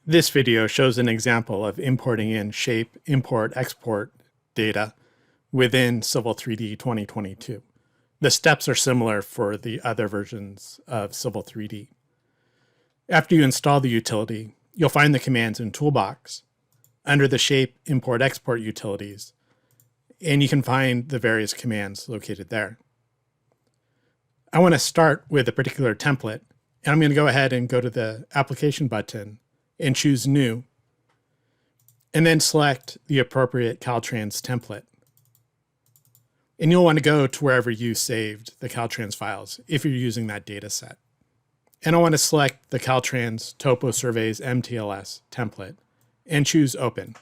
This video shows an example of importing in shape import-export data within Civil 3D 2022. The steps are similar for the other versions of Civil 3D. After you install the utility, you'll find the commands in Toolbox under the Shape Import-Export utilities, and you can find the various commands located there. I want to start with a particular template, and I'm going to go ahead and go to the Application button and choose New, and then select the appropriate Caltrans template. And you'll want to go to wherever you saved the Caltrans files if you're using that data set. And I want to select the Caltrans Topo Surveys MTLS template and choose Open.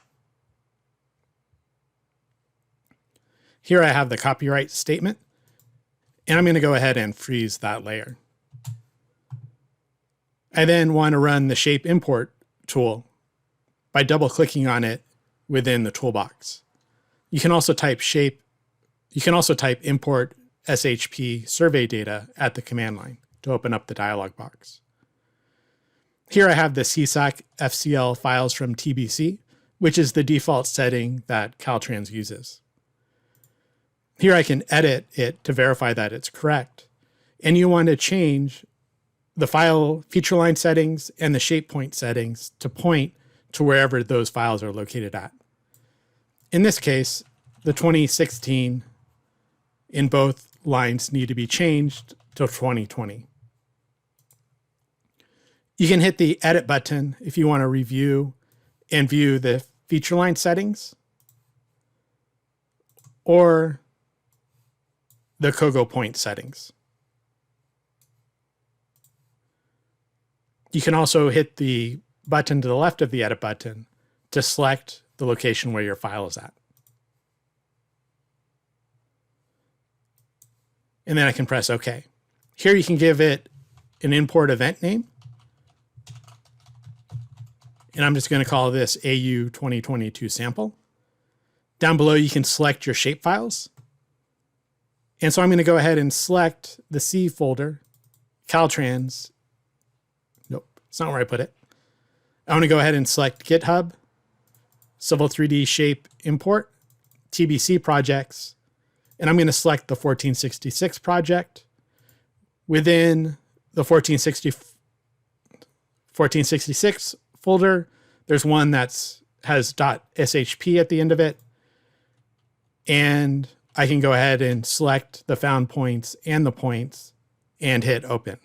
Here I have the copyright statement, and I'm going to go ahead and freeze that layer. I then want to run the Shape Import tool by double-clicking on it within the toolbox. You can also type import SHP survey data at the command line to open up the dialog box. Here I have the CSAC FCL files from TBC, which is the default setting that Caltrans uses. Here I can edit it to verify that it's correct, and you want to change the file feature line settings and the shape point settings to point to wherever those files are located at. In this case, the 2016 in both lines need to be changed to 2020. You can hit the Edit button if you want to review and view the feature line settings or the Kogo point settings. You can also hit the button to the left of the Edit button to select the location where your file is at. And then I can press OK. Here you can give it an import event name. And I'm just going to call this AU 2022 sample. Down below, you can select your shape files. And so I'm going to go ahead and select the C folder, Caltrans. Nope, it's not where I put it. I want to go ahead and select GitHub, Civil 3D Shape Import, TBC projects, and I'm going to select the 1466 project. Within the 1466 folder, there's one that has .shp at the end of it, and I can go ahead and select the found points and the points and hit Open.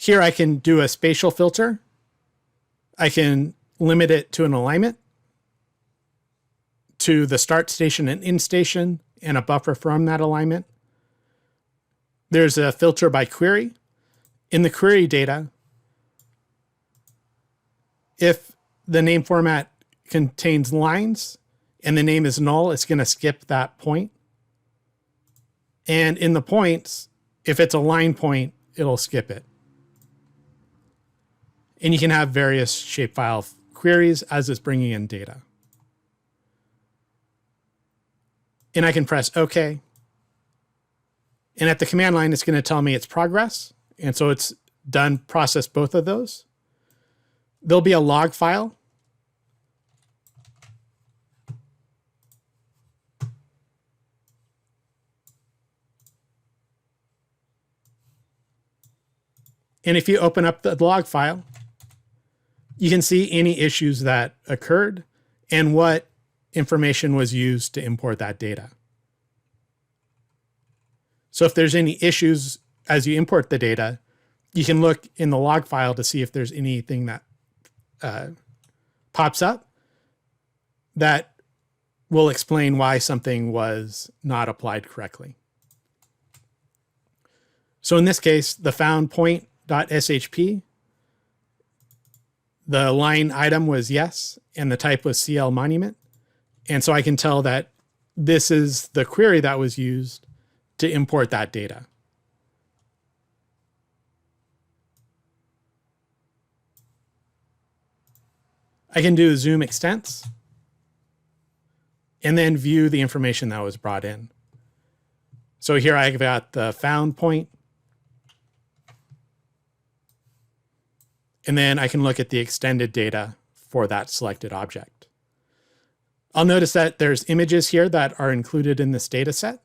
Here I can do a spatial filter. I can limit it to an alignment, to the start station and end station, and a buffer from that alignment. There's a filter by query. In the query data, if the name format contains lines and the name is null, it's going to skip that point. And in the points, if it's a line point, it'll skip it. And you can have various shapefile queries as it's bringing in data. And I can press OK. And at the command line, it's going to tell me its progress. And so it's done, processed both of those. There'll be a log file. And if you open up the log file, you can see any issues that occurred and what information was used to import that data. So if there's any issues as you import the data, you can look in the log file to see if there's anything that pops up that will explain why something was not applied correctly. So in this case, the found point.shp, the line item was yes, and the type was CL monument. And so I can tell that this is the query that was used to import that data. I can do zoom extents and then view the information that was brought in. So here I've got the found point, And then I can look at the extended data for that selected object. I'll notice that there's images here that are included in this data set.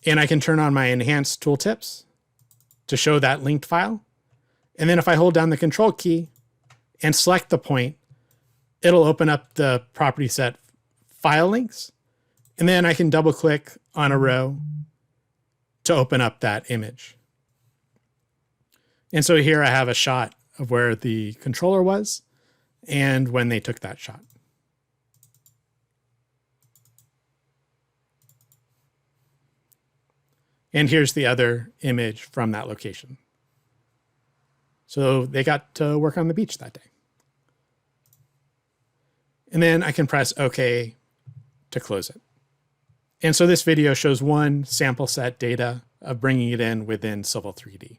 And I can turn on my enhanced tooltips to show that linked file. And then if I hold down the control key and select the point, it'll open up the property set file links. And then I can double click on a row to open up that image. And so here I have a shot of where the controller was and when they took that shot. And here's the other image from that location. So they got to work on the beach that day. And then I can press OK to close it. And so this video shows one sample set data of bringing it in within Civil 3D.